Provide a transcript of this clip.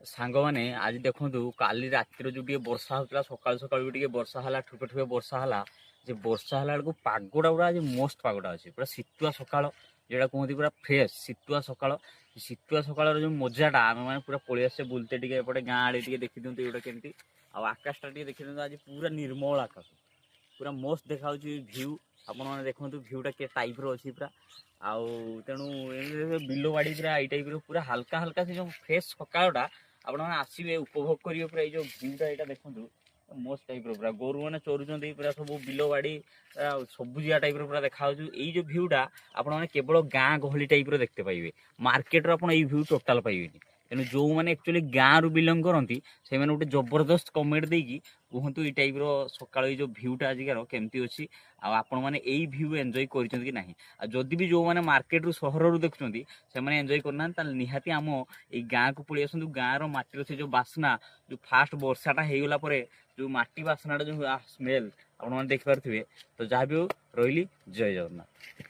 सांग मैंने आज देखु काली रातिर जो वर्षा होता सका सका वर्षा है ठुपे ठुपे वर्षा है जे वर्षा है पागटा पूरा आज मस्त पागटा अच्छे पूरा शीतुआ सका जोटा कहते पूरा फ्रेश शीतुआ सका जो मजाटा आम मैंने पूरा पलि आसे बुलते एपटे गाँ आड़े देखी दिखाते ये केमती आकाशटा देखी दिखाते आज पूरा निर्मल आकाश पूरा मस्त देखा भ्यू आपण मैंने देखो भ्यूटा के टाइप अच्छी पूरा आउ तेणु बिल बाड़ी पूरा ये टाइप पूरा हल्का हल्का से जो फ्रेश सकाटा आपण मैंने आसवे उपभोग करेंगे पूरा ये भ्यूटा यहाँ देखो मस्त टाइप पूरा गोरु मैंने चोरुंट पूरा सब बिल बाड़ी सबुजिया टाइप पूरा देखा जो भ्यूटा आपण मैंने केवल गाँ गहली टाइप देखते पाइबे मार्केट आप भ्यू टोटाल पाइबेनी तेणु जो मैंने एक्चुअली गाँव रु बिलंग करती से मैंने गोटे जबरदस्त कमेंट देकी कहतु ये टाइप सकाल जो भ्यूटा आजिकार केमती अच्छी आपण मैंने यही भ्यू एंजॉय कर जदि भी जो मैंने मार्केट रु सहर रु देखुं से मैंने एंजॉय करना निहाती आम ये गाँ को पलि आसतु गाँव माटीर से जो बास्ना जो फास्ट वर्षाटा होगला जो माटी बास्नाटा जो स्मेल आप देखिपे तो जहाँ भी हो रही जय जगन्नाथ।